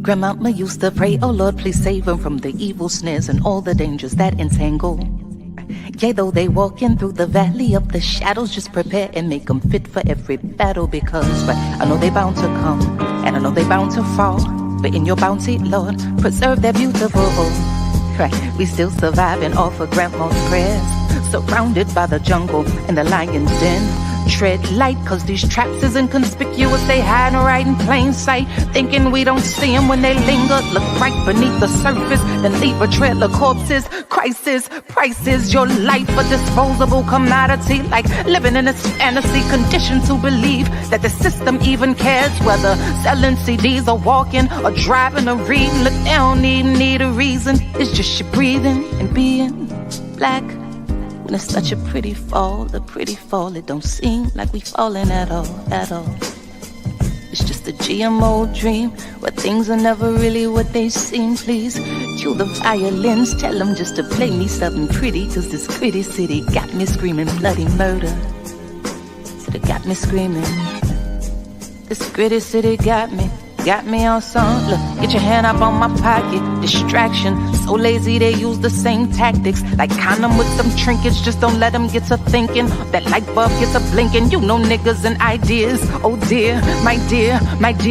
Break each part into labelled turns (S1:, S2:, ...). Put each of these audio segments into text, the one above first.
S1: Grandmama used to pray, oh Lord, please save them from the evil snares and all the dangers that entangle. Yea, though they walking through the valley of the shadows, just prepare and make them fit for every battle, because I know they bound to come, and I know they bound to fall, but in your bounty, Lord, preserve their beautiful. Right, we still surviving off of grandma's prayers, surrounded by the jungle and the lion's den. Tread light, cause these traps is inconspicuous. They hide right in plain sight, thinking we don't see them when they linger. Look right beneath the surface, then leave a trail of corpses. Crisis, prices, your life a disposable commodity. Like living in this fantasy, conditioned to believe that the system even cares whether selling CDs or walking or driving or reading. Look, they don't even need a reason. It's just you breathing and being black. When it's such a pretty fall, it don't seem like we falling at all, at all. It's just a GMO dream, where things are never really what they seem. Please cue the violins, tell them just to play me something pretty, cause this gritty city got me screaming bloody murder. City got me screaming. This gritty city got me on some. Look, get your hand up on my pocket. Distraction, so lazy they use the same tactics. Like condom with some trinkets, just don't let them get to thinking. That light bulb gets a blinking. You know niggas and ideas. Oh dear, my dear,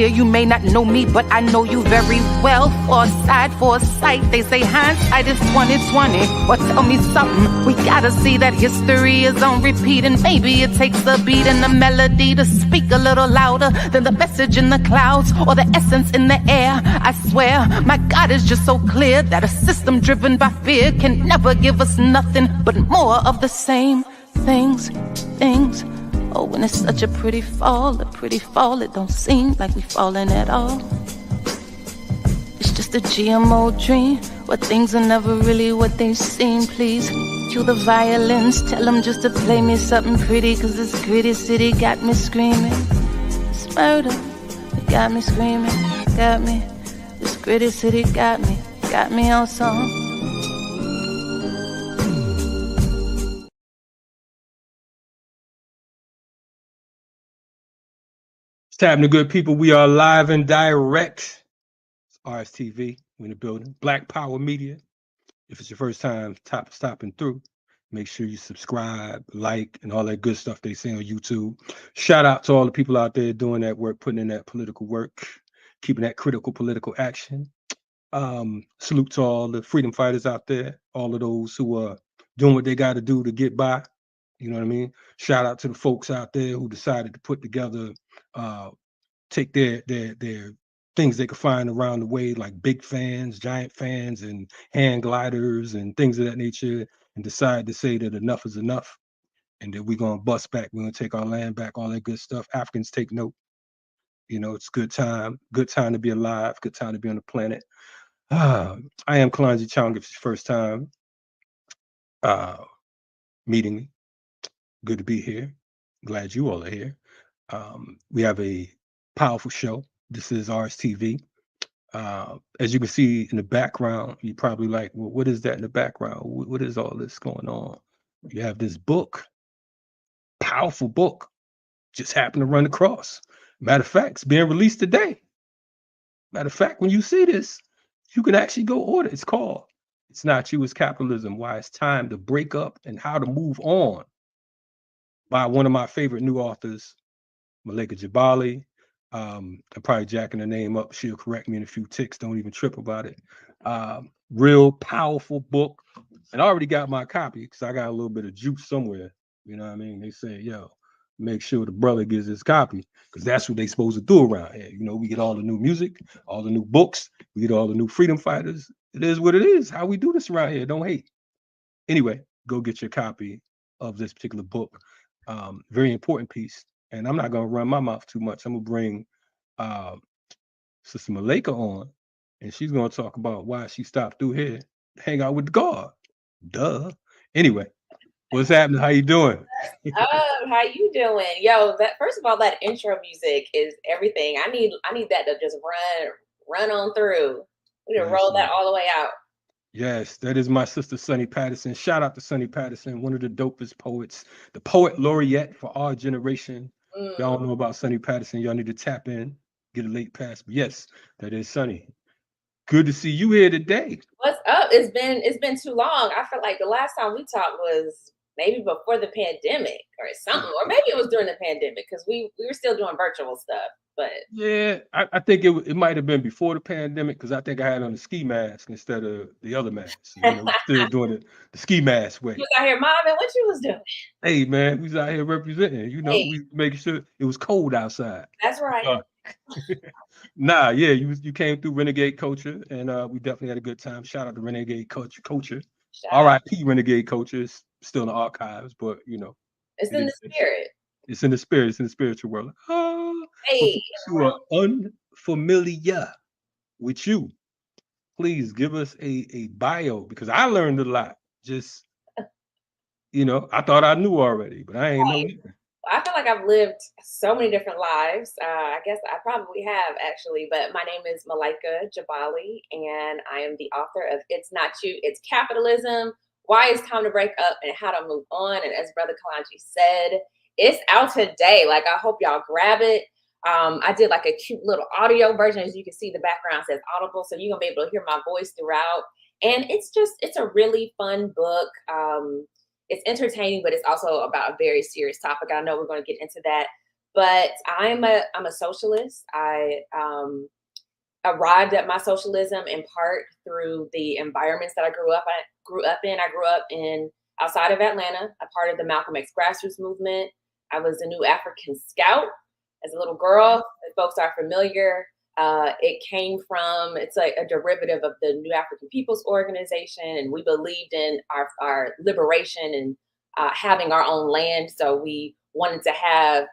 S1: you may not know me, but I know you very well. Foresight, they say hindsight is 20/20. Well, tell me something, we gotta see that history is on repeat. And maybe it takes a beat and a melody to speak a little louder than the message in the clouds or the essence in the air. I swear, my God is just so clear that a system driven by fear can never give us nothing but more of the same things. Oh, when it's such a pretty fall, it don't seem like we falling at all. It's just a GMO dream, where things are never really what they seem. Please cue the violins, tell them just to play me something pretty, cause this gritty city got me screaming. It's murder. Got me screaming, got me. This gritty city got me on some.
S2: What's happening, good people? We are live and direct. It's RSTV. We're in the building. Black Power Media. If it's your first time stopping through, make sure you subscribe, like, and all that good stuff they say on YouTube. Shout out to all the people out there doing that work, putting in that political work, keeping that critical political action. Salute to all the freedom fighters out there, all of those who are doing what they got to do to get by. You know what I mean? Shout out to the folks out there who decided to put together, take their things they could find around the way, like big fans, giant fans, and hand gliders and things of that nature, and decide to say that enough is enough and that we're going to bust back. We're going to take our land back, all that good stuff. Africans take note. You know, it's good time to be alive, good time to be on the planet. I am Kalonji Changa. If it's your first time meeting me, good to be here. Glad you all are here. We have a powerful show. This is RSTV. As you can see in the background, you're probably like, well, what is that in the background? What is all this going on? You have this book, powerful book, just happened to run across. Matter of fact, it's being released today. Matter of fact, when you see this, you can actually go order. It's called It's Not You, It's Capitalism, Why It's Time to Break Up and How to Move On, by one of my favorite new authors, Malaika Jabali. I'm probably jacking her name up. She'll correct me in a few ticks. Don't even trip about it. Real powerful book. And I already got my copy because I got a little bit of juice somewhere. You know what I mean? They say, yo, make sure the brother gets his copy, because that's what they supposed to do around here. You know, we get all the new music, all the new books, we get all the new freedom fighters. It is what it is. How we do this around here. Don't hate. Anyway, go get your copy of this particular book. Very important piece. And I'm not going to run my mouth too much. I'm going to bring Sister Malaika on, and she's going to talk about why she stopped through here to hang out with the guard. Duh. Anyway, what's happening? How you doing?
S3: How you doing? Yo, that first of all, that intro music is everything. I need that to just run on through. We can roll that all the way out.
S2: Yes, that is my sister Sonny Patterson. Shout out to Sonny Patterson, one of the dopest poets, the poet laureate for our generation. Y'all know about Sonny Patterson. Y'all need to tap in, get a late pass. But yes, that is Sonny. Good to see you here today.
S3: What's up? It's been too long. I feel like the last time we talked was maybe before the pandemic or something, or maybe it was during the pandemic because we were still doing virtual stuff. But
S2: Yeah, I think it might have been before the pandemic because I think I had on the ski mask instead of the other mask. So, you know, we're still doing the ski mask
S3: you
S2: way.
S3: was out here, mom, and what you was doing?
S2: Hey man, we was out here representing. You know,
S3: Hey,
S2: we making sure it was cold outside.
S3: that's right.
S2: Uh, nah, yeah, you came through Renegade Culture, and we definitely had a good time. Shout out to Renegade Culture.
S3: Shout out.
S2: R.I.P. Renegade Culture is still in the archives, but you know,
S3: It's
S2: it
S3: in the
S2: exists.
S3: spirit.
S2: It's in the spirit. It's in the spiritual world. For
S3: Hey,
S2: folks who are unfamiliar with you, please give us a bio because I learned a lot. Just I thought I knew already, but I ain't know either.
S3: I feel like I've lived so many different lives. I guess I probably have actually, but my name is Malaika Jabali, and I am the author of It's Not You, It's Capitalism, Why It's Time to Break Up and How to Move On. And as Brother Kalonji said, it's out today. Like, I hope y'all grab it. I did like a cute little audio version. As you can see, the background says Audible, so you're gonna be able to hear my voice throughout. And it's a really fun book. It's entertaining, but it's also about a very serious topic. I know we're going to get into that, but I'm a socialist. I arrived at my socialism in part through the environments that I grew up in. I grew up in outside of Atlanta, a part of the Malcolm X grassroots movement. I was a New African Scout as a little girl. If folks are familiar, it came from, it's like a derivative of the New African People's Organization, and we believed in our liberation and having our own land. So we wanted to have,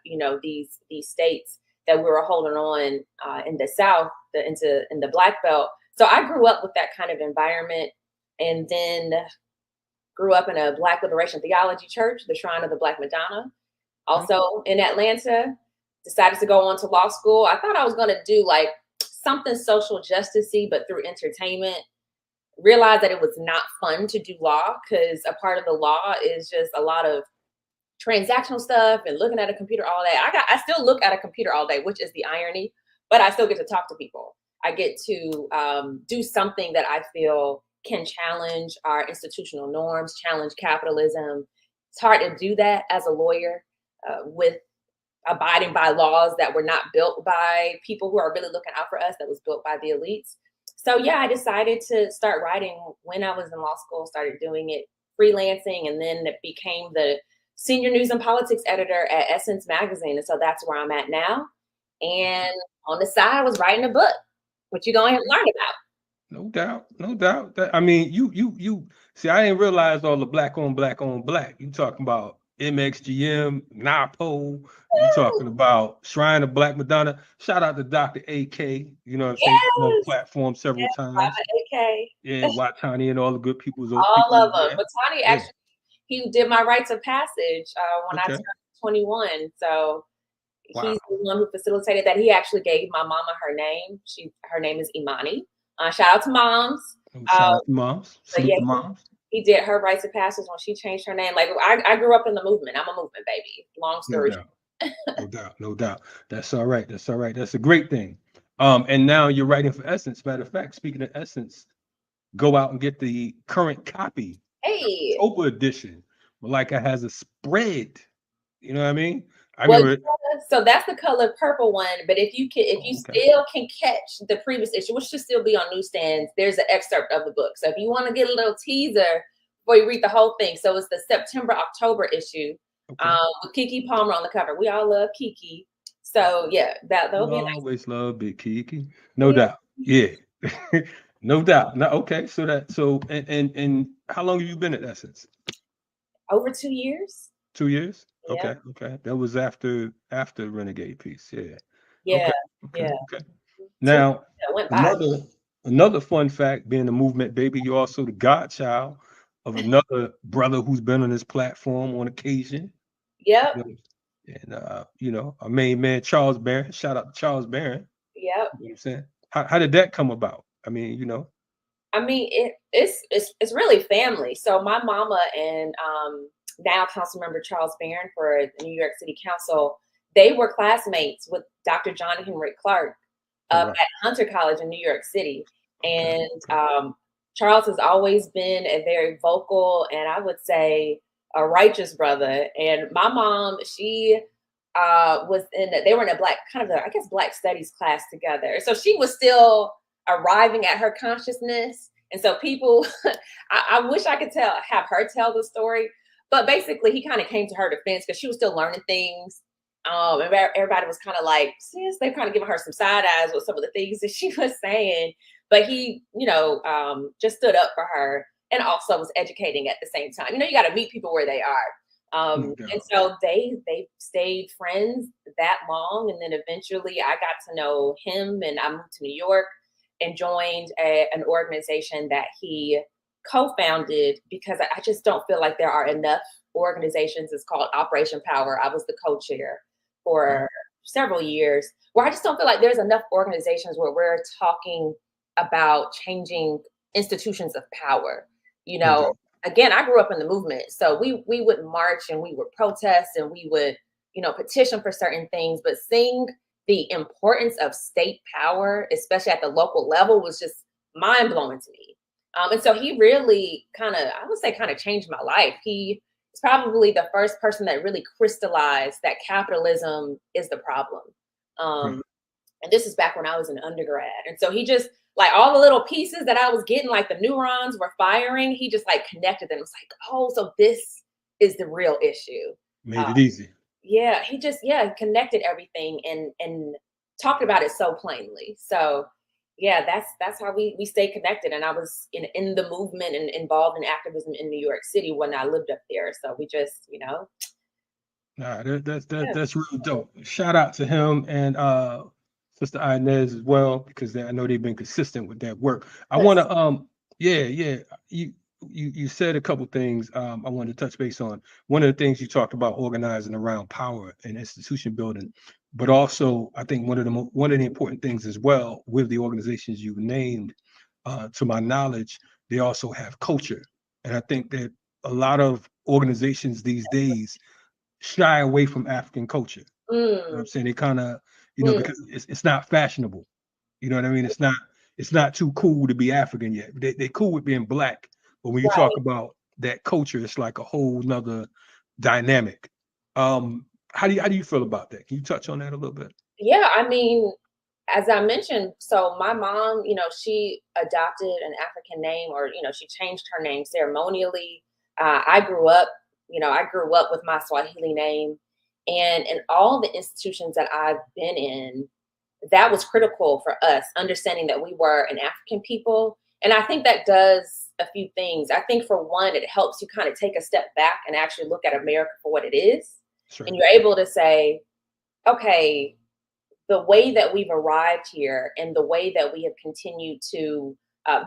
S3: these states that we were holding on in the South, in the Black Belt. So I grew up with that kind of environment, and then grew up in a Black liberation theology church, the Shrine of the Black Madonna, also in Atlanta. Decided to go on to law school. I thought I was going to do like something social justice-y, but through entertainment. Realized that it was not fun to do law because a part of the law is just a lot of transactional stuff and looking at a computer all day. I still look at a computer all day, which is the irony, but I still get to talk to people. I get to do something that I feel can challenge our institutional norms, challenge capitalism. It's hard to do that as a lawyer with abiding by laws that were not built by people who are really looking out for us, that was built by the elites. So yeah, I decided to start writing when I was in law school, started doing it freelancing, and then it became the senior news and politics editor at Essence Magazine. And so that's where I'm at now. And on the side, I was writing a book, which you're going to learn about.
S2: No doubt, no doubt. I mean, you see, I didn't realize all the black on black. You talking about MXGM, NAPO, you talking about Shrine of Black Madonna. Shout out to Dr. AK, you know what I'm saying? He's been on the platform several times.
S3: AK.
S2: Yeah, Watani and all the good people.
S3: All of them. But Tani
S2: Yeah.
S3: actually, he did my rites of passage when I
S2: Okay.
S3: turned 21. So
S2: Wow.
S3: he's the one who facilitated that. He actually gave my mama her name. Her name is Imani. Shout out to moms.
S2: Shout out to moms. Salute the moms.
S3: He did her rites of passage when she changed her name. Like I grew up in the movement. I'm a movement baby. Long story short.
S2: No doubt. That's all right. That's a great thing. And now you're writing for Essence. Matter of fact, speaking of Essence, go out and get the current copy.
S3: Hey.
S2: October edition. Malaika has a spread. You know what I mean?
S3: So that's the color purple one. But if you still can catch the previous issue, which should still be on newsstands, there's an excerpt of the book. So if you want to get a little teaser before you read the whole thing, so it's the September-October issue with Keke Palmer on the cover. We all love Keke. So yeah, that'll be nice.
S2: Always love Big Keke. No doubt. Yeah. No doubt. No, okay. So and how long have you been at Essence?
S3: Over 2 years.
S2: 2 years?
S3: Yeah.
S2: Okay. That was after Renegade piece. Yeah.
S3: Yeah.
S2: Okay. Now, another fun fact, being a movement baby, you're also the godchild of another brother who's been on this platform on occasion.
S3: Yep.
S2: And our main man, Charles Barron. Shout out to Charles Barron.
S3: Yep.
S2: You know what I'm saying? How did that come about? I mean,
S3: it's really family. So my mama and now council member Charles Barron for the New York City Council, they were classmates with Dr. John Henrik Clarke at Hunter College in New York City. And Charles has always been a very vocal and I would say a righteous brother. And my mom, she they were in a black kind of I guess black studies class together. So she was still arriving at her consciousness. And so people, I wish I could have her tell the story, but basically he kind of came to her defense because she was still learning things. And everybody was kind of like, sis, they kind of giving her some side eyes with some of the things that she was saying. But he, just stood up for her and also was educating at the same time. You got to meet people where they are. And so they stayed friends that long. And then eventually I got to know him and I moved to New York and joined an organization that he co-founded because I just don't feel like there are enough organizations. It's called Operation Power. I was the co-chair for several years, where I just don't feel like there's enough organizations where we're talking about changing institutions of power. Again, I grew up in the movement, so we would march and we would protest and we would, petition for certain things, but seeing the importance of state power, especially at the local level, was just mind blowing to me. And so he really kind of changed my life. He is probably the first person that really crystallized that capitalism is the problem. And this is back when I was an undergrad. And so he just, like, all the little pieces that I was getting, like the neurons were firing, he just like connected them. It was like, oh, so this is the real issue.
S2: Made it easy.
S3: Yeah, he just, connected everything and talked about it so plainly. So yeah, that's how we stay connected. And I was in the movement and involved in activism in New York City when I lived up there. So we just,
S2: Nah, that's real dope. Shout out to him and Sister Inez as well, because I know they've been consistent with that work. I want to you said a couple things I wanted to touch base on. One of the things you talked about, organizing around power and institution building, but also I think one of the important things as well with the organizations you named, to my knowledge, they also have culture. And I think that a lot of organizations these days shy away from African culture. You know what I'm saying? They kind of, because it's not fashionable. You know what I mean? It's not too cool to be African yet. They cool with being black, but when you talk about that culture, it's like a whole nother dynamic. How do you feel about that? Can you touch on that a little bit?
S3: Yeah, I mean, as I mentioned, so my mom, she adopted an African name, or she changed her name ceremonially. I grew up with my Swahili name, and in all the institutions that I've been in, that was critical for us, understanding that we were an African people. And I think that does a few things. I think, for one, it helps you kind of take a step back and actually look at America for what it is. Sure. And you're able to say, okay, the way that we've arrived here and the way that we have continued to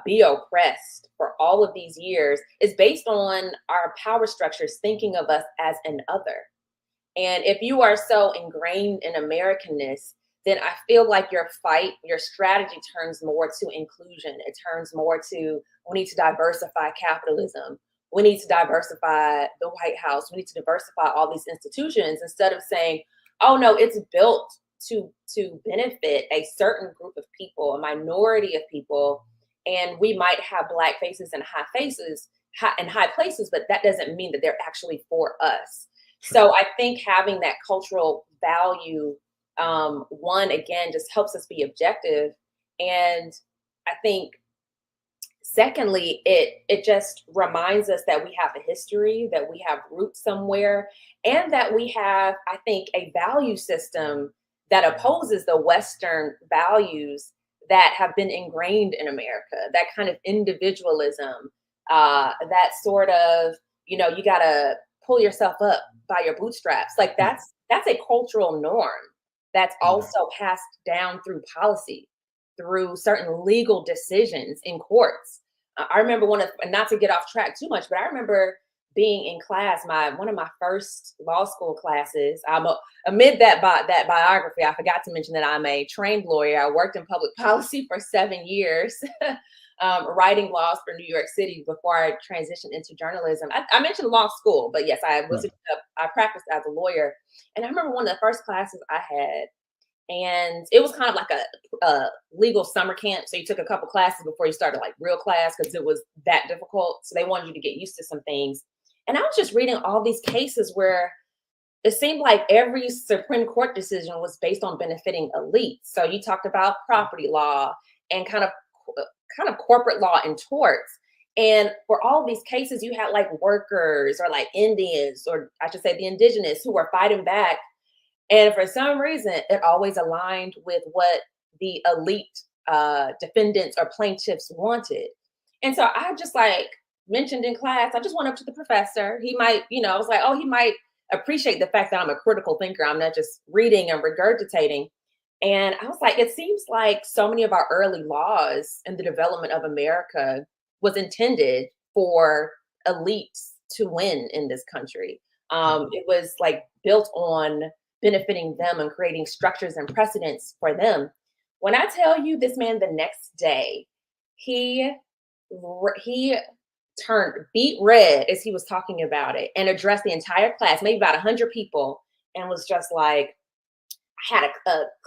S3: be oppressed for all of these years is based on our power structures thinking of us as an other. And if you are so ingrained in Americanness, then I feel like your strategy turns more to inclusion. It turns more to, we need to diversify capitalism. We need to diversify the White House. We need to diversify all these institutions, instead of saying, oh no, it's built to benefit a certain group of people, a minority of people. And we might have Black faces and high places, but that doesn't mean that they're actually for us. Sure. So I think having that cultural value, one, again, just helps us be objective. And I think, secondly, it just reminds us that we have a history, that we have roots somewhere, and that we have, I think, a value system that opposes the Western values that have been ingrained in America, that kind of individualism, that sort of, you got to pull yourself up by your bootstraps. Like that's a cultural norm that's also passed down through policy, through certain legal decisions in courts. I remember not to get off track too much, but I remember being in class, one of my first law school classes. Amid that biography, I forgot to mention that I'm a trained lawyer. I worked in public policy for 7 years, writing laws for New York City before I transitioned into journalism. I mentioned law school, but yes, I practiced as a lawyer. And I remember one of the first classes I had, And it was kind of like a legal summer camp. So you took a couple classes before you started like real class because it was that difficult. So they wanted you to get used to some things. And I was just reading all these cases where it seemed like every Supreme Court decision was based on benefiting elites. So you talked about property law and kind of corporate law and torts. And for all these cases, you had like workers or like Indians, or I should say the indigenous, who were fighting back. And for some reason, it always aligned with what the elite defendants or plaintiffs wanted. And so I just like mentioned in class, I just went up to the professor. He might, I was like, oh, he might appreciate the fact that I'm a critical thinker. I'm not just reading and regurgitating. And I was like, it seems like so many of our early laws and the development of America was intended for elites to win in this country. It was like built on benefiting them and creating structures and precedents for them. When I tell you this man the next day, he turned beet red as he was talking about it and addressed the entire class, maybe about 100 people, and was just like, I had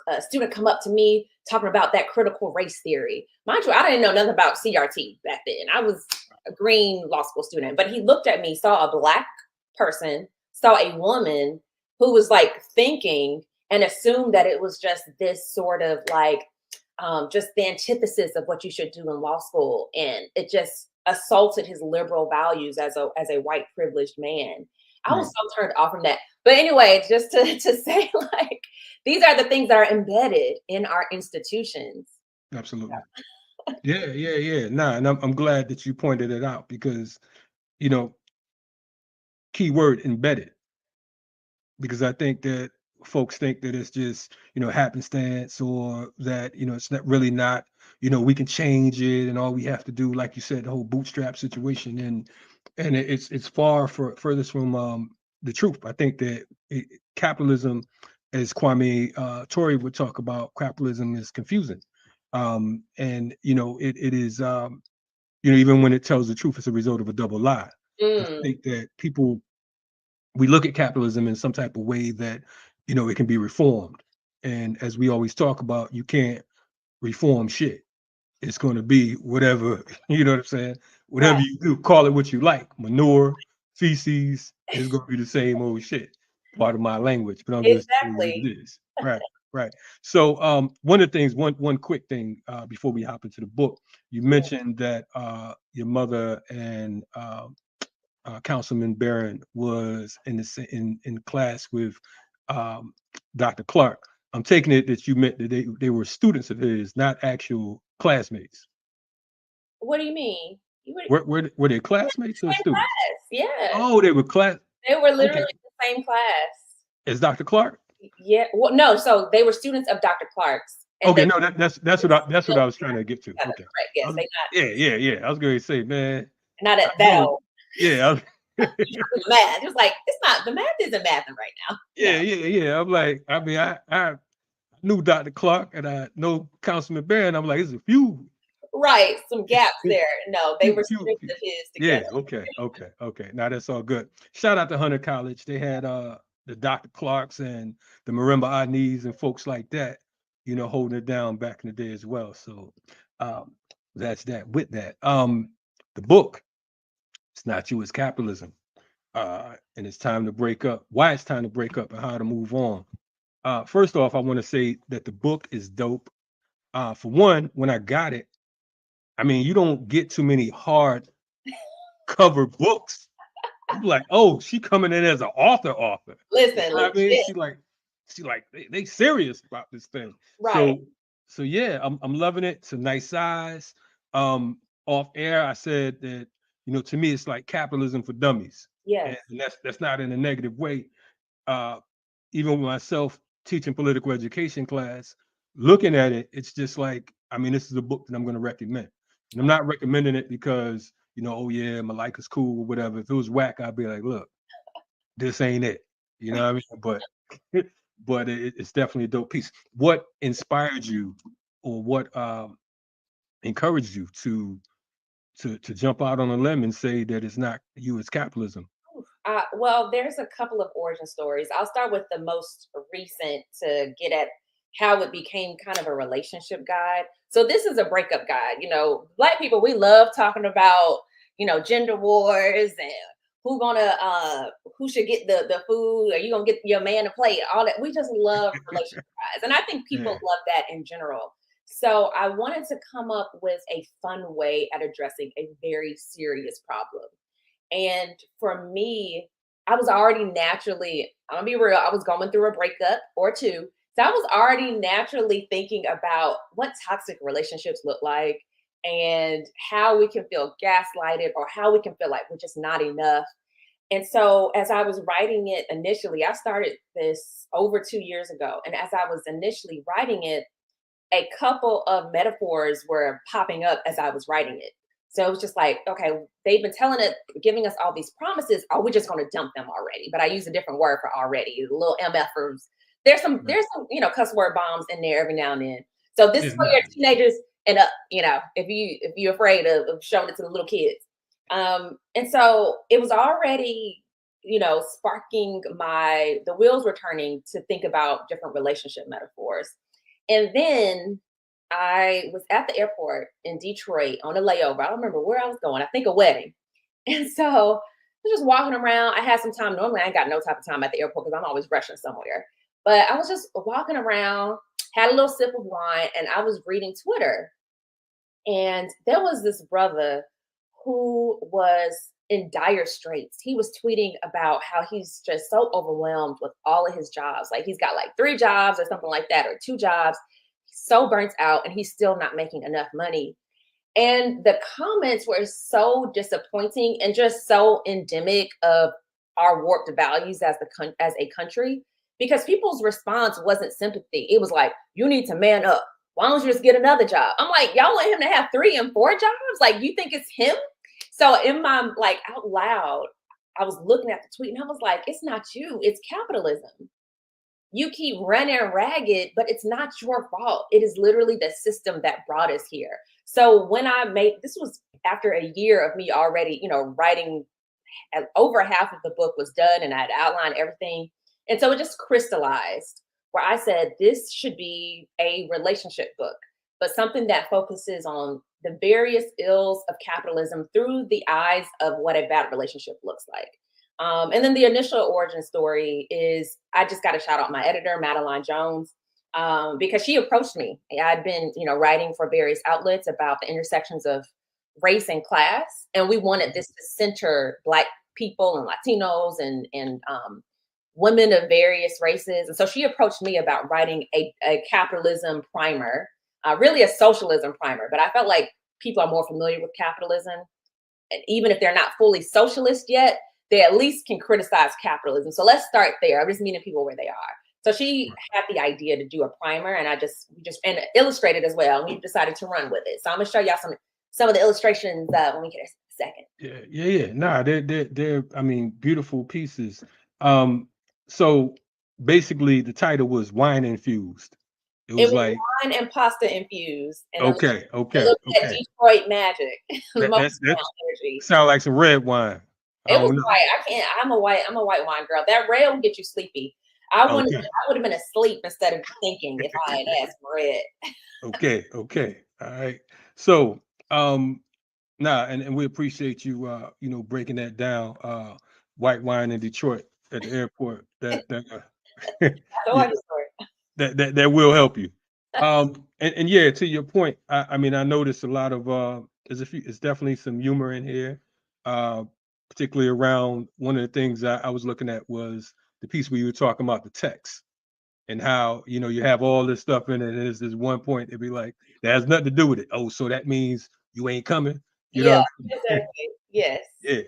S3: a student come up to me talking about that critical race theory. Mind you, I didn't know nothing about CRT back then. I was a green law school student, but he looked at me, saw a Black person, saw a woman who was like thinking, and assumed that it was just this sort of like, just the antithesis of what you should do in law school. And it just assaulted his liberal values as a white privileged man. I was so turned off from that. But anyway, just to say, like, these are the things that are embedded in our institutions.
S2: Absolutely. Yeah. Nah, and I'm glad that you pointed it out because, key word embedded. Because I think that folks think that it's just, happenstance, or that, it's not really not, we can change it and all we have to do, like you said, the whole bootstrap situation. And it's furthest from the truth. I think that capitalism, as Kwame Tori would talk about, capitalism is confusing. And it is even when it tells the truth, it's a result of a double lie. I think that we look at capitalism in some type of way that it can be reformed, and as we always talk about, you can't reform shit. It's going to be whatever, you know what I'm saying, whatever you do, call it what you like, manure, feces, is going to be the same old shit. Part of my language, but I'm just telling you what it is. Right. So one of the things, one quick thing before we hop into the book, you mentioned that your mother and Councilman Barron was in class with Dr. Clark. I'm taking it that you meant that they were students of his, not actual classmates.
S3: What do you mean?
S2: Were they classmates or students?
S3: Class, yeah.
S2: Oh, they were class.
S3: They were literally in the same class.
S2: As Dr. Clark?
S3: Yeah. Well, no. So they were students of Dr. Clark's.
S2: Okay, no, that's what I was trying to get to. Okay.
S3: Right. Yes, they not.
S2: Yeah. I was going to say, man.
S3: Not at that old.
S2: Yeah.
S3: Math. It's like, it's not, the math isn't mathing right now.
S2: Yeah. I'm like, I mean, I knew Dr. Clark and I know Councilman Barron. I'm like, there's a few.
S3: Right, some gaps there. No, they were students of his together.
S2: Yeah, okay. Now that's all good. Shout out to Hunter College. They had the Dr. Clarks and the Marimba Anis and folks like that, holding it down back in the day as well. So that's that. With that, the book, It's Not You, It's Capitalism. And it's time to break up. Why it's time to break up and how to move on. First off, I want to say that the book is dope. For one, when I got it, I mean, you don't get too many hard cover books. I'm like, oh, she coming in as an author.
S3: Listen,
S2: you know I mean, she like they serious about this thing.
S3: Right.
S2: So yeah, I'm loving it. It's a nice size. Off air, I said that to me, it's like capitalism for dummies.
S3: Yes.
S2: And that's not in a negative way. Even with myself teaching political education class, looking at it, it's just like, I mean, this is a book that I'm going to recommend. And I'm not recommending it because, oh yeah, Malaika's cool or whatever. If it was whack, I'd be like, look, this ain't it. You know what I mean? But it's definitely a dope piece. What inspired you, or what encouraged you to jump out on a limb and say that it's not you, it's capitalism?
S3: Well, there's a couple of origin stories. I'll start with the most recent to get at how it became kind of a relationship guide. So this is a breakup guide. You know, Black people, we love talking about, you know, gender wars and who should get the food, are you gonna get your man to play it, all that. We just love relationship guides. And I think people
S2: Yeah.
S3: love that in general. So I wanted to come up with a fun way at addressing a very serious problem. And for me, I was already naturally, I'm gonna be real, I was going through a breakup or two. So I was already naturally thinking about what toxic relationships look like and how we can feel gaslighted or how we can feel like we're just not enough. And so as I was writing it initially, I started this over 2 years ago. And as I was initially writing it, a couple of metaphors were popping up as I was writing it. So it was just like, okay, they've been telling it, giving us all these promises. Are we just going to dump them already? But I use a different word for already, the little MFers. There's some, you know, cuss word bombs in there every now and then. So this is
S2: It's
S3: for your
S2: nice.
S3: teenagers and you know, if you're afraid of showing it to the little kids. And so it was already, you know, sparking the wheels were turning to think about different relationship metaphors. And then I was at the airport in Detroit on a layover. I don't remember where I was going. I think a wedding. And so I was just walking around. I had some time. Normally, I ain't got no type of time at the airport because I'm always rushing somewhere. But I was just walking around, had a little sip of wine, and I was reading Twitter. And there was this brother who was in dire straits. He was tweeting about how he's just so overwhelmed with all of his jobs. Like he's got like 3 jobs or something like that, or 2 jobs. He's so burnt out and he's still not making enough money. And the comments were so disappointing and just so endemic of our warped values as a country, because people's response wasn't sympathy. It was like, you need to man up. Why don't you just get another job? I'm like, y'all want him to have 3 and 4 jobs? Like, you think it's him? So in my, like, out loud, I was looking at the tweet and I was like, it's not you, it's capitalism. You keep running ragged, but it's not your fault. It is literally the system that brought us here. So when I made, this was after a year of me already, you know, writing, over half of the book was done and I'd outlined everything. And so it just crystallized where I said, this should be a relationship book, but something that focuses on the various ills of capitalism through the eyes of what a bad relationship looks like. And then the initial origin story is, I just got to shout out my editor, Madeline Jones, because she approached me. I'd been, you know, writing for various outlets about the intersections of race and class, and we wanted this to center Black people and Latinos and women of various races. And so she approached me about writing a capitalism primer, really a socialism primer. But I felt like people are more familiar with capitalism, and even if they're not fully socialist yet, they at least can criticize capitalism. So let's start there. I'm just meeting people where they are. So she had the idea to do a primer, and we just and illustrated as well. And we decided to run with it. So I'm gonna show y'all some of the illustrations when we get a second.
S2: Yeah. Nah, they're I mean, beautiful pieces. So basically the title was Wine Infused. It
S3: It
S2: was
S3: was
S2: like,
S3: wine and pasta infused, and
S2: okay,
S3: it
S2: okay,
S3: looked at
S2: okay.
S3: Detroit magic, the most
S2: That
S3: energy.
S2: sound like some red wine. I
S3: It was
S2: don't know.
S3: white. I can't. I'm a white wine girl. That red will get you sleepy.
S2: Okay.
S3: I would have been asleep instead of thinking if I had asked for red.
S2: Okay. All right. So, nah, and we appreciate you, you know, breaking that down. White wine in Detroit at the airport.
S3: That's a
S2: Yeah,
S3: white story.
S2: that will help you. And yeah, to your point, I mean, I noticed a lot of it's definitely some humor in here. Uh, Particularly around one of the things I was looking at was the piece where you were talking about the text and how, you know, you have all this stuff in it, and there's this one point it'd be like, that has nothing to do with it. Oh, so that means you ain't coming. You know
S3: Yeah,
S2: what I'm saying?
S3: exactly. Yes.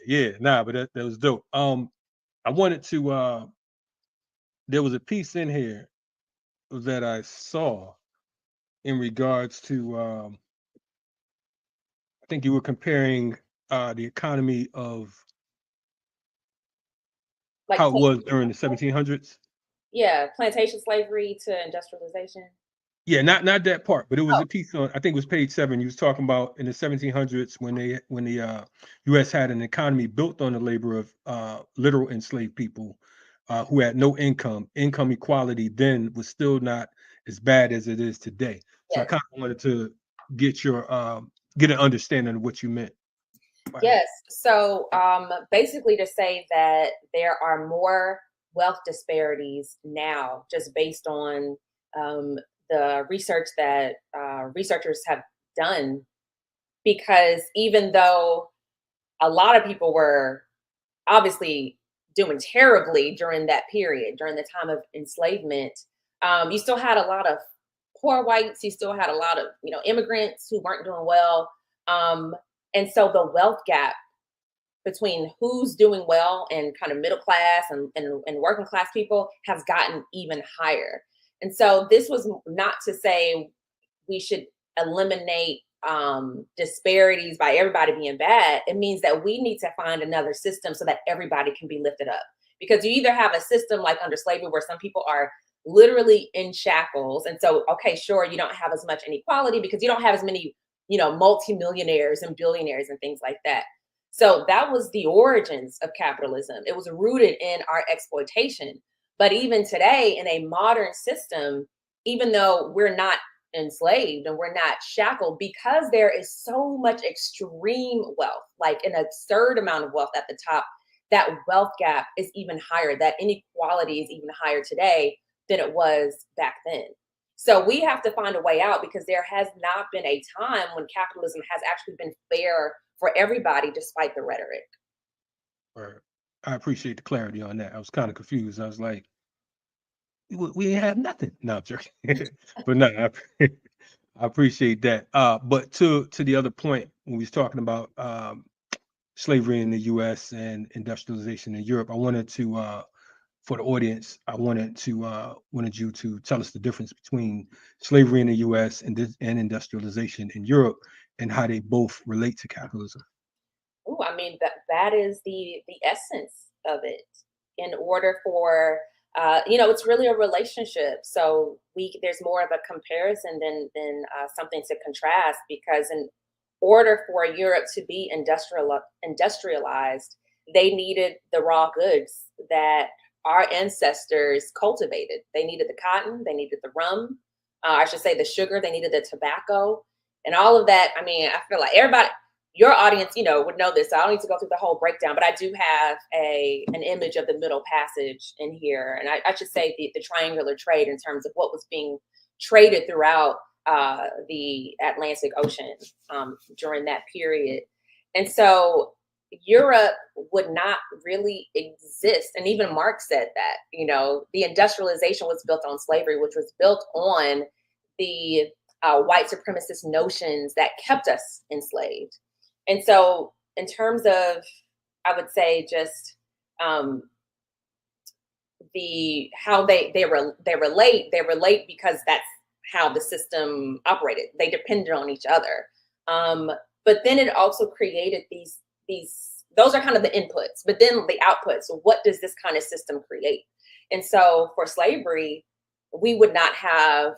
S2: Yeah. Nah, but that was dope. I wanted to there was a piece in here that I saw in regards to I think you were comparing the economy of
S3: Like,
S2: how it was during the 1700s.
S3: yeah, plantation slavery to industrialization.
S2: Yeah, not that part, but it was a piece on, I think it was page 7. You was talking about in the 1700s when the U.S. had an economy built on the labor of literal enslaved people who had no income. Income equality then was still not as bad as it is today. So I
S3: Yes.
S2: kind of wanted to get your get an understanding of what you meant.
S3: Yes. So basically to say that there are more wealth disparities now just based on the research that researchers have done, because even though a lot of people were obviously doing terribly during that period, during the time of enslavement, you still had a lot of poor whites, you still had a lot of, immigrants who weren't doing well. Um, and so the wealth gap between who's doing well and kind of middle class and working class people has gotten even higher. And so this was not to say we should eliminate disparities by everybody being bad. It means that we need to find another system so that everybody can be lifted up. Because you either have a system like under slavery where some people are literally in shackles. And so, okay, sure, you don't have as much inequality because you don't have as many, multimillionaires and billionaires and things like that. So that was the origins of capitalism. It was rooted in our exploitation. But even today, in a modern system, even though we're not enslaved and we're not shackled, because there is so much extreme wealth, like an absurd amount of wealth at the top, that wealth gap is even higher. That inequality is even higher today than it was back then. So we have to find a way out, because there has not been a time when capitalism has actually been fair for everybody, despite the rhetoric.
S2: Right. I appreciate the clarity on that. I was kind of confused. I was like, we ain't have nothing. No, I'm joking. But no, I appreciate that. But to the other point, when we was talking about slavery in the U.S. and industrialization in Europe, I wanted to for the audience, I wanted you to tell us the difference between slavery in the U.S. and industrialization in Europe, and how they both relate to capitalism.
S3: Oh, I mean that is the essence of it. In order for it's really a relationship. So there's more of a comparison than something to contrast, because in order for Europe to be industrialized, they needed the raw goods that our ancestors cultivated. They needed the cotton, they needed the rum, I should say the sugar, they needed the tobacco, and all of that. I mean, I feel like everybody, your audience, would know this. So I don't need to go through the whole breakdown, but I do have an image of the Middle Passage in here, and I should say the triangular trade in terms of what was being traded throughout the Atlantic Ocean during that period. And so Europe would not really exist. And even Marx said that, the industrialization was built on slavery, which was built on the white supremacist notions that kept us enslaved. And so in terms of, I would say, just how they relate because that's how the system operated. They depended on each other. But then it also created these those are kind of the inputs, but then the outputs. So what does this kind of system create? And so for slavery, we would not have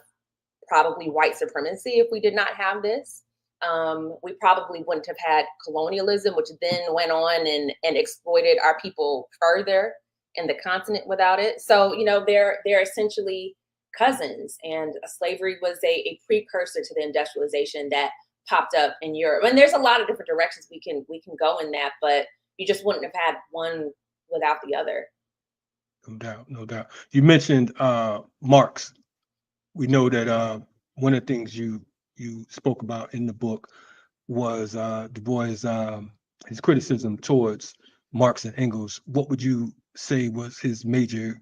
S3: probably white supremacy if we did not have this. We probably wouldn't have had colonialism, which then went on and exploited our people further in the continent without it. So, they're essentially cousins, and slavery was a precursor to the industrialization that popped up in Europe. And there's a lot of different directions we can go in that, but you just wouldn't have had one without the other.
S2: No doubt, no doubt. You mentioned Marx. We know that one of the things you spoke about in the book was Du Bois, his criticism towards Marx and Engels. What would you say was his major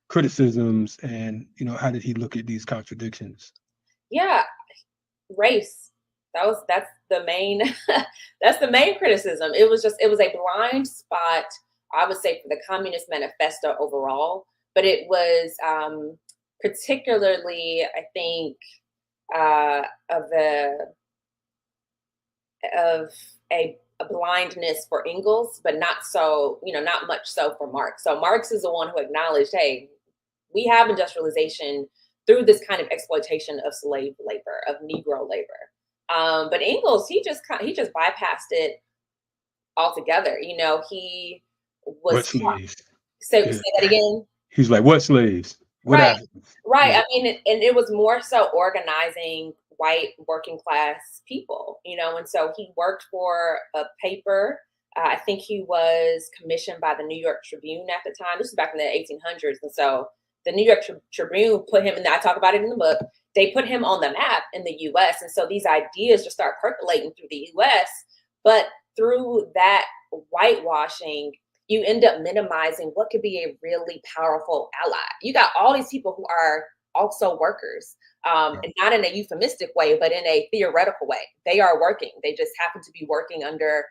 S2: criticisms, and how did he look at these contradictions?
S3: Yeah, race. That's the main that's the main criticism. It was a blind spot, I would say, for the Communist Manifesto overall, but it was particularly, I think, of a blindness for Engels, but not so, not much so for Marx. So Marx is the one who acknowledged, hey, we have industrialization through this kind of exploitation of slave labor, of Negro labor. But Engels, he just bypassed it altogether. He
S2: What
S3: was
S2: slaves?
S3: say
S2: Yeah.
S3: that again.
S2: He's like, what slaves? What
S3: Right.
S2: happens?
S3: Right.
S2: Yeah.
S3: I mean, and it was more so organizing white working class people, and so he worked for a paper. I think he was commissioned by the New York Tribune at the time. This was back in the 1800s. And so the New York Tribune put him, and I talk about it in the book, they put him on the map in the US. And so these ideas just start percolating through the US. But through that whitewashing, you end up minimizing what could be a really powerful ally. You got all these people who are also workers, and not in a euphemistic way, but in a theoretical way. They are working. They just happen to be working under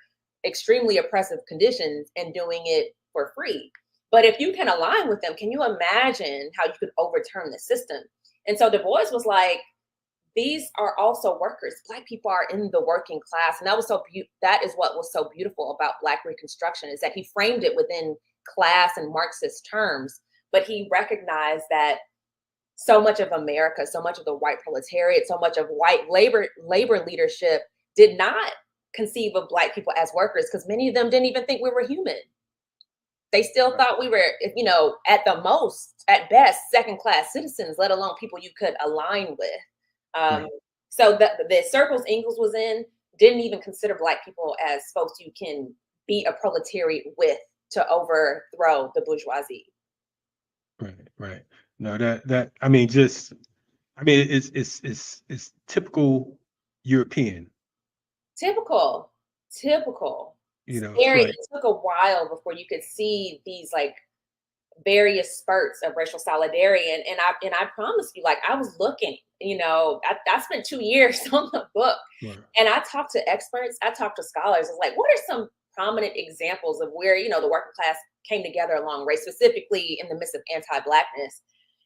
S3: extremely oppressive conditions and doing it for free. But if you can align with them, can you imagine how you could overturn the system? And so Du Bois was like, these are also workers. Black people are in the working class. And that was that is what was so beautiful about Black Reconstruction, is that he framed it within class and Marxist terms, but he recognized that so much of America, so much of the white proletariat, so much of white labor leadership did not conceive of Black people as workers, because many of them didn't even think we were human. They still thought we were, at the most, at best, second-class citizens, let alone people you could align with. So the circles Ingalls was in didn't even consider Black people as folks you can be a proletariat with to overthrow the bourgeoisie.
S2: Right. No, it's typical European.
S3: Typical.
S2: It's
S3: Scary.
S2: like,
S3: It took a while before you could see these like various spurts of racial solidarity. And I promise you, like, I was looking, I spent 2 years on the book, and I talked to experts, I talked to scholars. It's like, what are some prominent examples of where, the working class came together along race, specifically in the midst of anti-Blackness?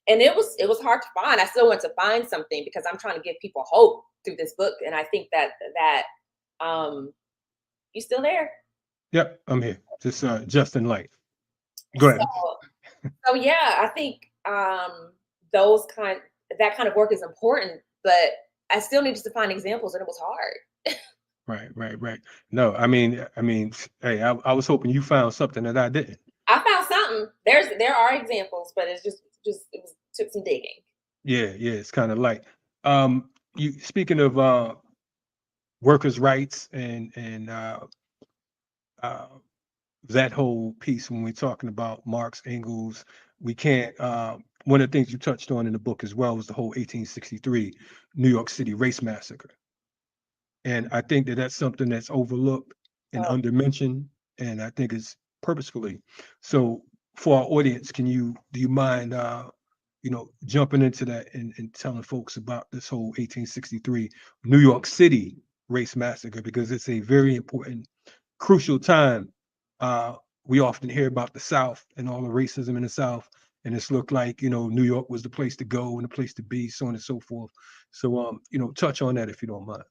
S3: And it was hard to find. I still want to find something because I'm trying to give people hope through this book. And I think that you still there?
S2: yep, I'm here. Just in life. Go ahead.
S3: So yeah, I think that kind of work is important, but I still needed to find examples, and it was hard.
S2: Right. No, I mean, hey, I was hoping you found something that I didn't.
S3: I found something. There are examples, but it's just took some digging.
S2: Yeah, it's kind of like, you speaking of workers' rights and that whole piece. When we're talking about Marx, Engels, we can't. One of the things you touched on in the book as well was the whole 1863 New York City race massacre, and I think that that's something that's overlooked and undermentioned, and I think it's purposefully. So, for our audience, do you mind, jumping into that and telling folks about this whole 1863 New York City race massacre, because it's a very important, crucial time. We often hear about the South and all the racism in the South, and it's looked like, New York was the place to go and the place to be, so on and so forth. So, touch on that if you don't mind.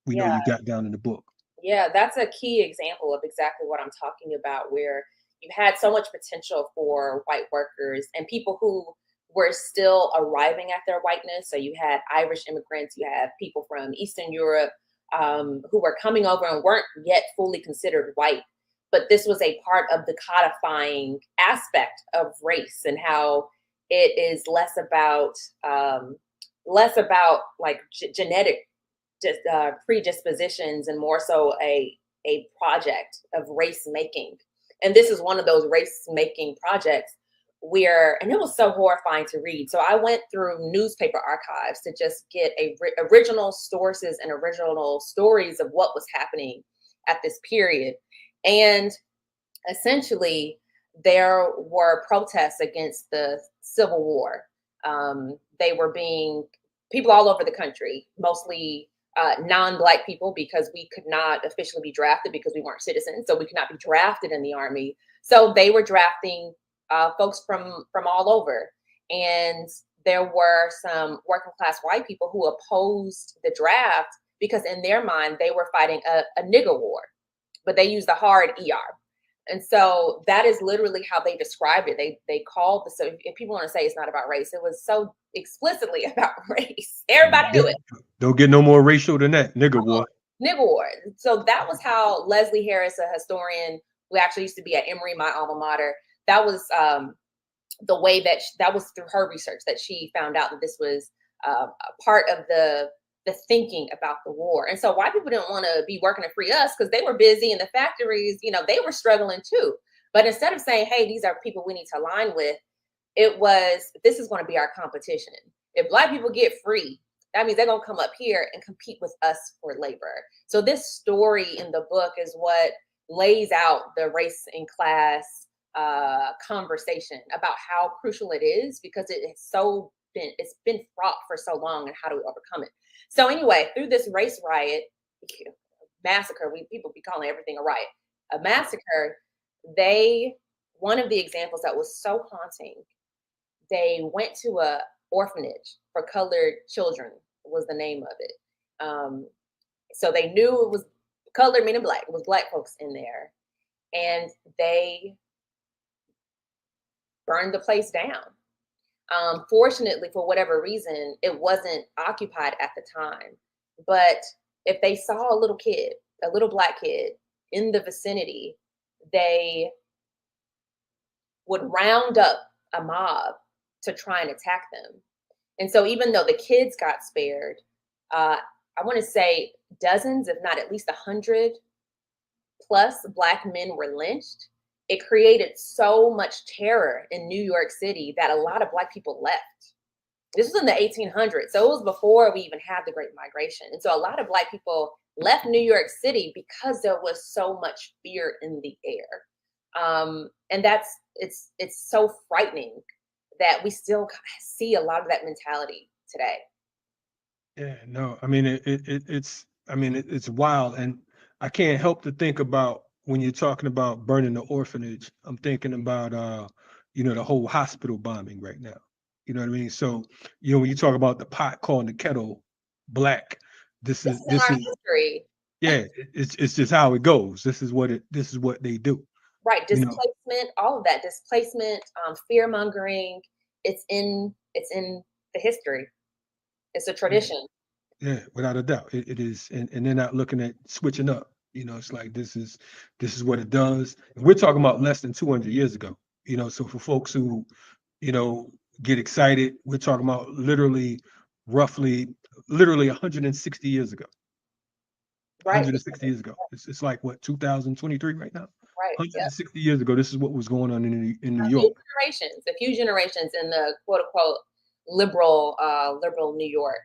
S2: We know you got down in the book.
S3: Yeah, that's a key example of exactly what I'm talking about, where you had so much potential for white workers and people who were still arriving at their whiteness. So you had Irish immigrants, you had people from Eastern Europe who were coming over and weren't yet fully considered white. But this was a part of the codifying aspect of race, and how it is less about like genetic predispositions, and more so a project of race making. And this is one of those race making projects and it was so horrifying to read. So I went through newspaper archives to just get original sources and original stories of what was happening at this period. And essentially, there were protests against the Civil War. They were people all over the country, mostly non-Black people, because we could not officially be drafted because we weren't citizens. So we could not be drafted in the Army. So they were drafting folks from all over. And there were some working class white people who opposed the draft because in their mind, they were fighting a nigger war, but they used the hard ER. And so that is literally how they described it. They called so if people want to say it's not about race, it was so explicitly about race. Everybody knew it.
S2: Don't get no more racial than that, nigger war.
S3: Nigger war. So that was how Leslie Harris, a historian who actually used to be at Emory, my alma mater, that was the way that was through her research that she found out that this was a part of the thinking about the war. And so white people didn't want to be working to free us because they were busy in the factories, they were struggling too. But instead of saying, hey, these are people we need to align with, it was, this is going to be our competition. If black people get free, that means they're going to come up here and compete with us for labor. So this story in the book is what lays out the race and class conversation about how crucial it is, because it's been fraught for so long, and how do we overcome it? So anyway, through this race riot, massacre, people be calling everything a riot, a massacre, one of the examples that was so haunting, they went to a orphanage for colored children, was the name of it. So they knew it was colored, meaning black. It was black folks in there. And they burned the place down. Fortunately, for whatever reason, it wasn't occupied at the time. But if they saw a little kid, a little black kid in the vicinity, they would round up a mob to try and attack them. And so even though the kids got spared, I want to say dozens, if not at least 100 plus black men were lynched. It created so much terror in New York City that a lot of black people left. This was in the 1800s. So it was before we even had the Great Migration. And so a lot of black people left New York City because there was so much fear in the air. And it's so frightening that we still see a lot of that mentality today.
S2: Yeah, no, I mean, it's wild. And I can't help to think about, when you're talking about burning the orphanage, I'm thinking about, the whole hospital bombing right now. You know what I mean? So, when you talk about the pot calling the kettle black, this is
S3: our history.
S2: Yeah, it's just how it goes. This is what they do.
S3: Right. Displacement, all of that displacement, fear mongering. It's in the history. It's a tradition.
S2: Yeah, without a doubt. It is. And they're not looking at switching up. It's like, this is what it does. And we're talking about less than 200 years ago. So for folks who, get excited, we're talking about literally 160 years ago.
S3: Right.
S2: 160 years ago. It's like, what, 2023 right now?
S3: Right.
S2: 160 years ago, this is what was going on in New York.
S3: A few generations in the quote unquote liberal New York.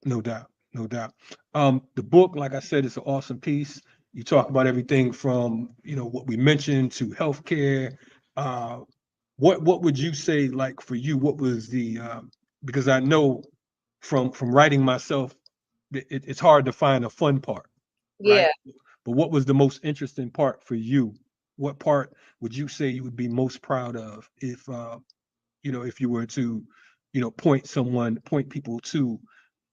S2: No doubt. The book, like I said, is an awesome piece. You talk about everything from, what we mentioned, to healthcare. What would you say, like, for you, what was the, because I know from writing myself, it's hard to find a fun part.
S3: Yeah.
S2: Right? But what was the most interesting part for you? What part would you say you would be most proud of if you were to, point people to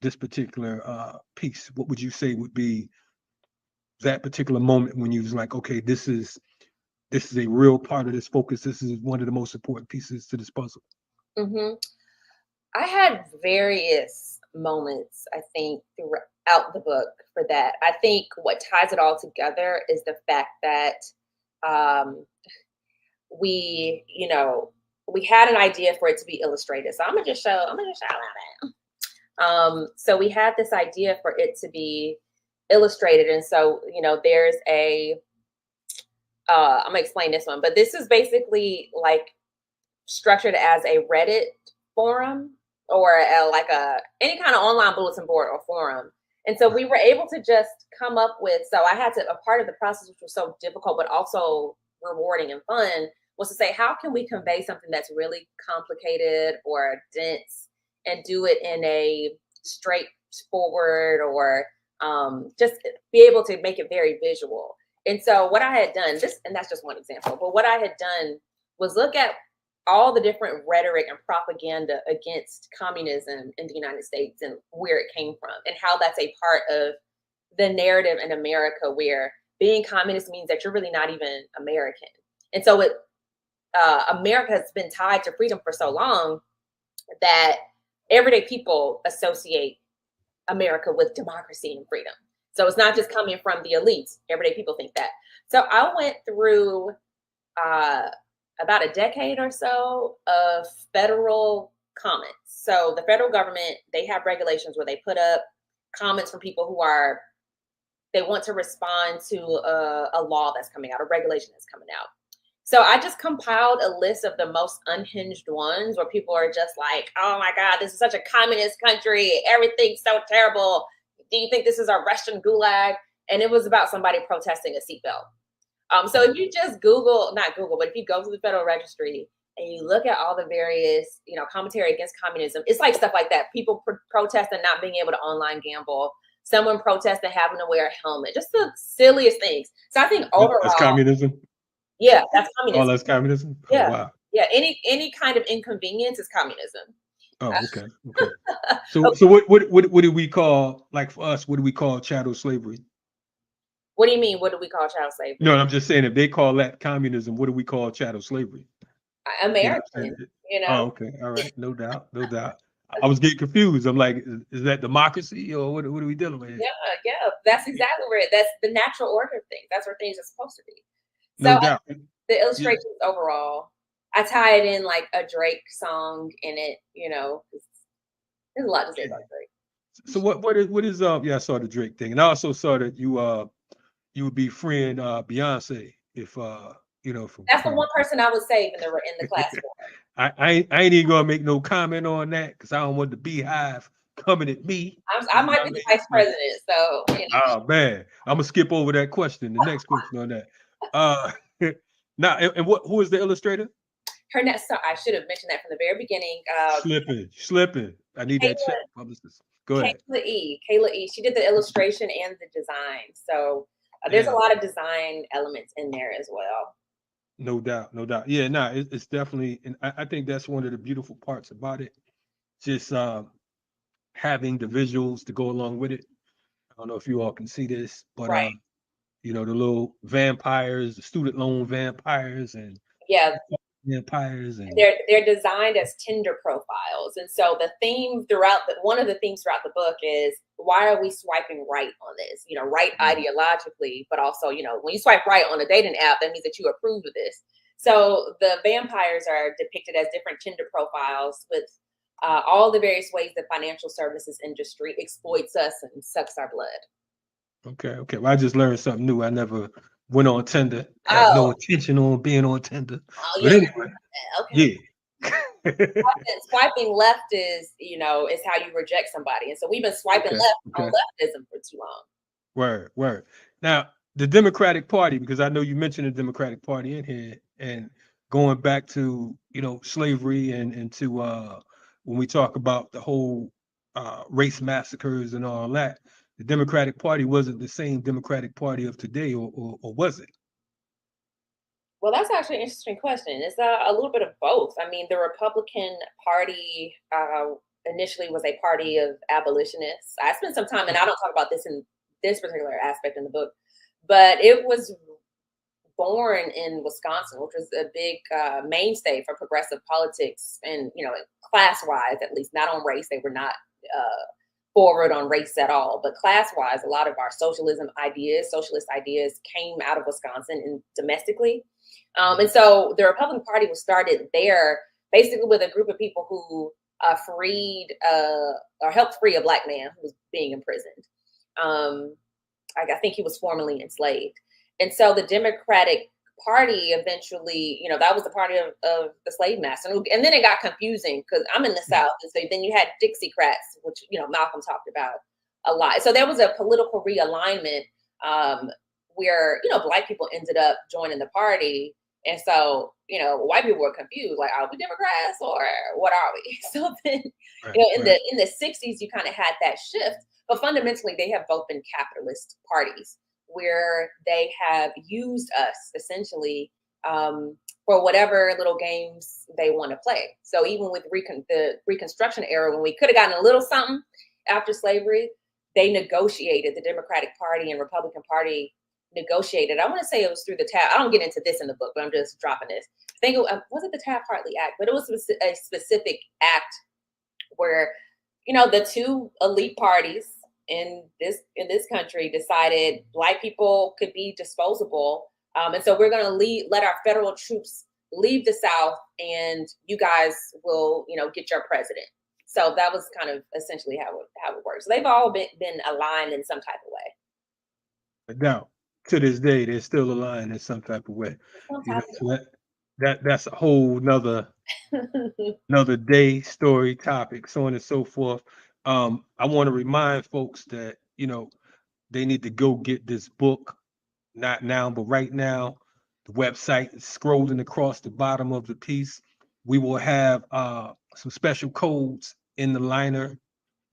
S2: this particular piece? What would you say would be that particular moment when you was like, okay, this is a real part of this focus. This is one of the most important pieces to this puzzle.
S3: Mm-hmm. I had various moments, I think, throughout the book for that. I think what ties it all together is the fact that we had an idea for it to be illustrated. So I'm gonna just show that. So we had this idea for it to be illustrated, and so there's I'm gonna explain this one, but this is basically like structured as a Reddit forum or any kind of online bulletin board or forum. And so we were able to just come up with, so I had to, a part of the process, which was so difficult, but also rewarding and fun, was to say, how can we convey something that's really complicated or dense and do it in a straightforward or just be able to make it very visual. And so what I had done, and that's just one example, but what I had done was look at all the different rhetoric and propaganda against communism in the United States and where it came from, and how that's a part of the narrative in America, where being communist means that you're really not even American. And so America has been tied to freedom for so long that everyday people associate America with democracy and freedom. So it's not just coming from the elites. Everyday people think that. So I went through about a decade or so of federal comments. So the federal government, they have regulations where they put up comments from people who they want to respond to a law that's coming out, a regulation that's coming out. So I just compiled a list of the most unhinged ones where people are just like, oh my God, this is such a communist country. Everything's so terrible. Do you think this is a Russian gulag? And it was about somebody protesting a seatbelt. So if you just not Google, but if you go to the Federal Registry and you look at all the various, commentary against communism, it's like stuff like that. People protesting not being able to online gamble. Someone protesting having to wear a helmet. Just the silliest things. So I think overall,
S2: that's communism.
S3: Yeah, that's communism.
S2: Oh, that's communism.
S3: Yeah,
S2: oh, wow.
S3: Yeah, any kind of inconvenience is communism.
S2: Oh, okay. So what do we call, like for us? What do we call chattel slavery?
S3: What do you mean? What do we call child slavery?
S2: No, I'm just saying if they call that communism, what do we call chattel slavery?
S3: American.
S2: Oh, okay. All right. No doubt. I was getting confused. I'm like, is that democracy or what are we dealing with?
S3: Yeah. That's exactly where that's the natural order of things. That's where things are supposed to be.
S2: No doubt.
S3: The illustrations overall, I tie it in like a Drake song in it. There's a lot to say about Drake.
S2: So what is I saw the Drake thing, and I also saw that you would be freeing Beyonce if
S3: That's the one person I would save in the class.
S2: I ain't even gonna make no comment on that because I don't want the beehive coming at me.
S3: I might be the vice president, so.
S2: Oh man, I'm gonna skip over that question. The next question on that. Now, and who is the illustrator?
S3: Her next. So I should have mentioned that from the very beginning.
S2: Slipping. I need that check, publicist. Go ahead.
S3: Kayla E. She did the illustration and the design. So there's a lot of design elements in there as well.
S2: No doubt. Yeah, it's definitely, and I think that's one of the beautiful parts about it. Just having the visuals to go along with it. I don't know if you all can see this, but
S3: right.
S2: The little vampires, the student loan vampires, and vampires, and
S3: they're designed as Tinder profiles. And so the theme one of the themes throughout the book is, why are we swiping right on this? Right ideologically, but also, when you swipe right on a dating app, that means that you approve of this. So the vampires are depicted as different Tinder profiles with all the various ways the financial services industry exploits us and sucks our blood.
S2: Okay. Well, I just learned something new. I never went on Tinder. I have no intention on being on Tinder. But anyway,
S3: okay. Yeah. Swiping left is how you reject somebody, and so we've been swiping left on leftism for too long.
S2: Word. Now, the Democratic Party, because I know you mentioned the Democratic Party in here, and going back to slavery and to when we talk about the whole race massacres and all that, the Democratic Party wasn't the same Democratic Party of today, or was it?
S3: Well, that's actually an interesting question. It's a little bit of both. I mean, the Republican Party initially was a party of abolitionists. I spent some time, and I don't talk about this in this particular aspect in the book, but it was born in Wisconsin, which was a big mainstay for progressive politics, and class-wise, at least, not on race. They were not forward on race at all, but class-wise, a lot of our socialist ideas came out of Wisconsin and domestically. And so the Republican Party was started there basically with a group of people who freed or helped free a Black man who was being imprisoned. I think he was formerly enslaved. And so the Democratic Party eventually, that was the party of the slave master. And then it got confusing because I'm in the South. And so then you had Dixiecrats, which, Malcolm talked about a lot. So there was a political realignment where, Black people ended up joining the party. And so, white people were confused, like, are we Democrats or what are we? So then, in the 60s, you kind of had that shift. But fundamentally, they have both been capitalist parties where they have used us essentially for whatever little games they want to play. So even with the Reconstruction era, when we could have gotten a little something after slavery, they negotiated, the Democratic Party and Republican Party negotiated. I want to say it was through the I don't get into this in the book, but I'm just dropping this. I think it wasn't the Taft-Hartley Act, but it was a specific act where, the two elite parties in this country decided Black people could be disposable. And so we're going to let our federal troops leave the South and you guys will, get your president. So that was kind of essentially how it works. So they've all been aligned in some type of way.
S2: Now, to this day, they're still aligned in some type of way. So that's a whole another day, story, topic, so on and so forth. I want to remind folks that they need to go get this book, not now, but right now. The website is scrolling across the bottom of the piece. We will have some special codes in the liner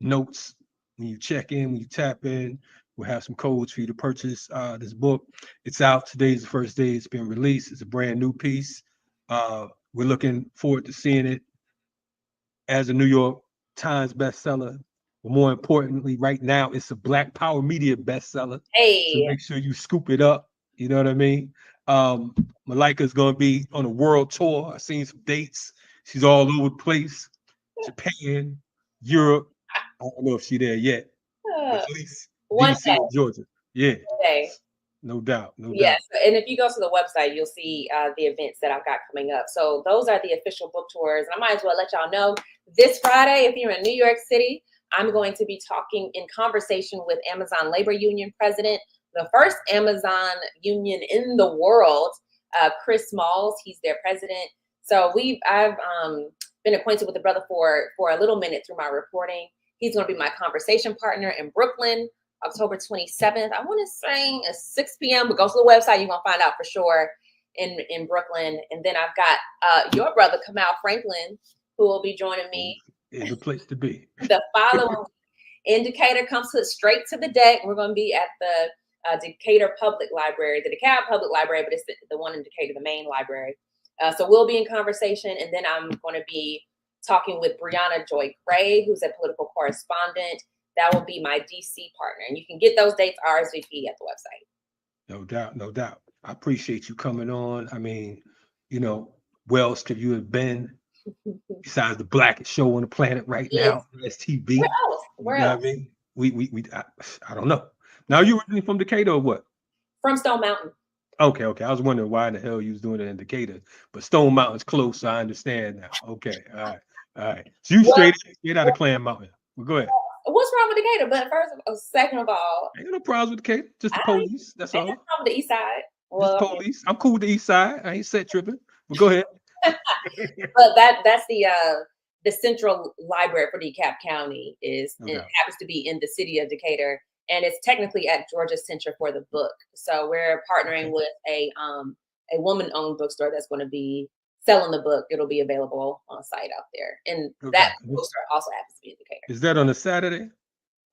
S2: notes when you check in, when you tap in. We'll have some codes for you to purchase this book. It's out. Today's the first day it's been released. It's a brand new piece. We're looking forward to seeing it as a New York Times bestseller. But more importantly, right now, it's a Black Power Media bestseller.
S3: Hey.
S2: So make sure you scoop it up. You know what I mean? Malaika's going to be on a world tour. I've seen some dates. She's all over the place. Japan, Europe. I don't know if she's there yet. But at least
S3: one
S2: DC,
S3: day.
S2: Georgia. Yeah.
S3: Okay.
S2: No doubt.
S3: Yes. And if you go to the website, you'll see the events that I've got coming up. So those are the official book tours. And I might as well let y'all know this Friday, if you're in New York City, I'm going to be talking in conversation with Amazon Labor Union President, the first Amazon union in the world, Chris Smalls. He's their president. So I've been acquainted with the brother for a little minute through my reporting. He's going to be my conversation partner in Brooklyn, October 27th. I want to say at 6 p.m. But go to the website. You're going to find out for sure in Brooklyn. And then I've got your brother, Kamal Franklin, who will be joining me.
S2: It's the place to be.
S3: The following Decatur comes straight to the deck. We're going to be at the Decatur Public Library, the DeKalb Public Library, but it's the one in Decatur, the main library. So we'll be in conversation, and then I'm going to be talking with Brianna Joy Gray, who's a political correspondent. That will be my DC partner, and you can get those dates RSVP at the website.
S2: No doubt, no doubt. I appreciate you coming on. I mean, where else could you have been besides the blackest show on the planet right now, RSTV?
S3: Where else?
S2: I mean, I don't know. Now, you originally from Decatur or what?
S3: From Stone Mountain.
S2: Okay. I was wondering why in the hell you was doing it in Decatur, but Stone Mountain's close, so I understand now. Okay, all right. So you straight out of Clan Mountain. Well, go ahead.
S3: What's wrong with Decatur? But second of all,
S2: ain't no problems with Decatur. Just the police. That's all.
S3: What's wrong with the East Side?
S2: Well, just police. I'm cool with the East Side. I ain't set tripping. But go ahead.
S3: But that's the central library for DeKalb County it happens to be in the city of Decatur, and it's technically at Georgia Center for the book. So we're partnering with a woman-owned bookstore that's going to be selling the book. It'll be available on site out there, and that bookstore also happens to be in Decatur.
S2: Is that on a Saturday?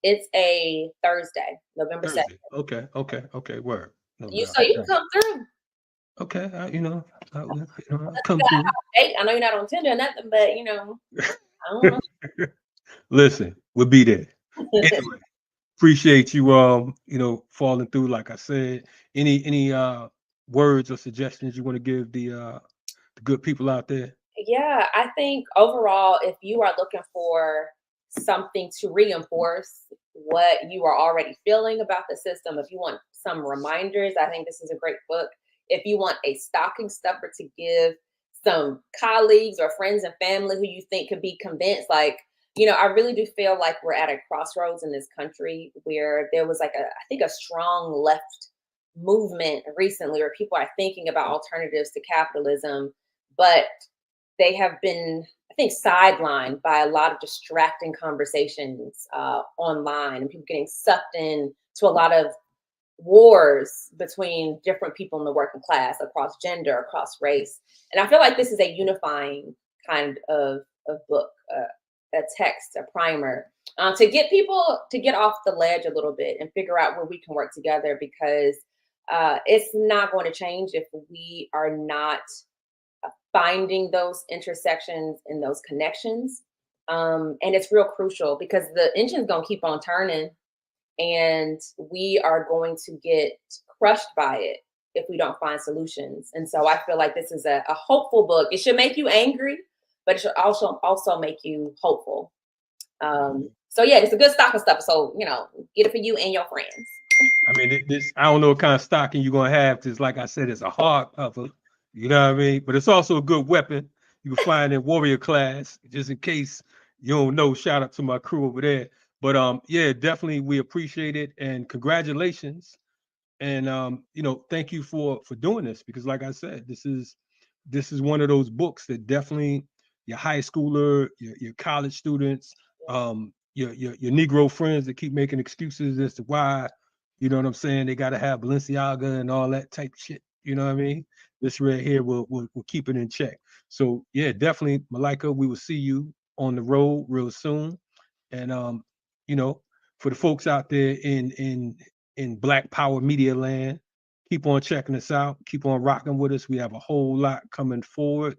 S3: It's a Thursday, November 2nd.
S2: Okay. Word.
S3: You can come through.
S2: Okay, I'll come
S3: through. I know you're not on Tinder or nothing, but I don't know.
S2: Listen, we'll be there. Anyway, appreciate you falling through. Like I said, any words or suggestions you want to give the good people out there?
S3: Yeah, I think overall, if you are looking for something to reinforce what you are already feeling about the system, if you want some reminders, I think this is a great book. If you want a stocking stuffer to give some colleagues or friends and family who you think could be convinced, I really do feel like we're at a crossroads in this country where there was a strong left movement recently where people are thinking about alternatives to capitalism, but they have been, I think, sidelined by a lot of distracting conversations online and people getting sucked in to a lot of wars between different people in the working class across gender, across race. And I feel like this is a unifying kind of book, a text, a primer, to get people to get off the ledge a little bit and figure out where we can work together, because it's not going to change if we are not finding those intersections and those connections. And it's real crucial because the engine's going to keep on turning, and we are going to get crushed by it if we don't find solutions. And so I feel like this is a hopeful book. It should make you angry, but it should also make you hopeful. So yeah, it's a good stocking stuffer. So, get it for you and your friends.
S2: I mean, I don't know what kind of stocking you're going to have, because like I said, it's a hard cover. You know what I mean? But it's also a good weapon you can find in warrior class, just in case you don't know. Shout out to my crew over there. But yeah, definitely we appreciate it and congratulations. And thank you for doing this because, like I said, this is one of those books that definitely your high schooler, your college students, your Negro friends that keep making excuses as to why, you know what I'm saying, they got to have Balenciaga and all that type of shit. You know what I mean? This right here will keep it in check. So yeah, definitely, Malaika, we will see you on the road real soon. And you know, for the folks out there in Black Power Media land, keep on checking us out. Keep on rocking with us. We have a whole lot coming forward.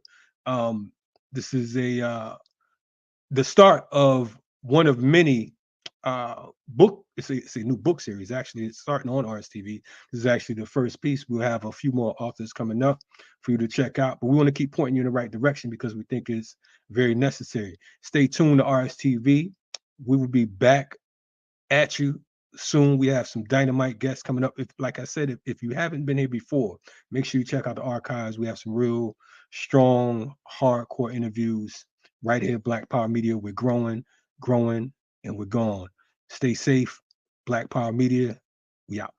S2: This is the start of one of many book. It's a new book series. Actually, it's starting on RSTV. This is actually the first piece. We'll have a few more authors coming up for you to check out. But we want to keep pointing you in the right direction because we think it's very necessary. Stay tuned to RSTV. We will be back at you soon. We have some dynamite guests coming up. If, like I said, if you haven't been here before, make sure you check out the archives. We have some real strong, hardcore interviews right here. Black Power Media. We're growing, and we're gone. Stay safe. Black Power Media. We out.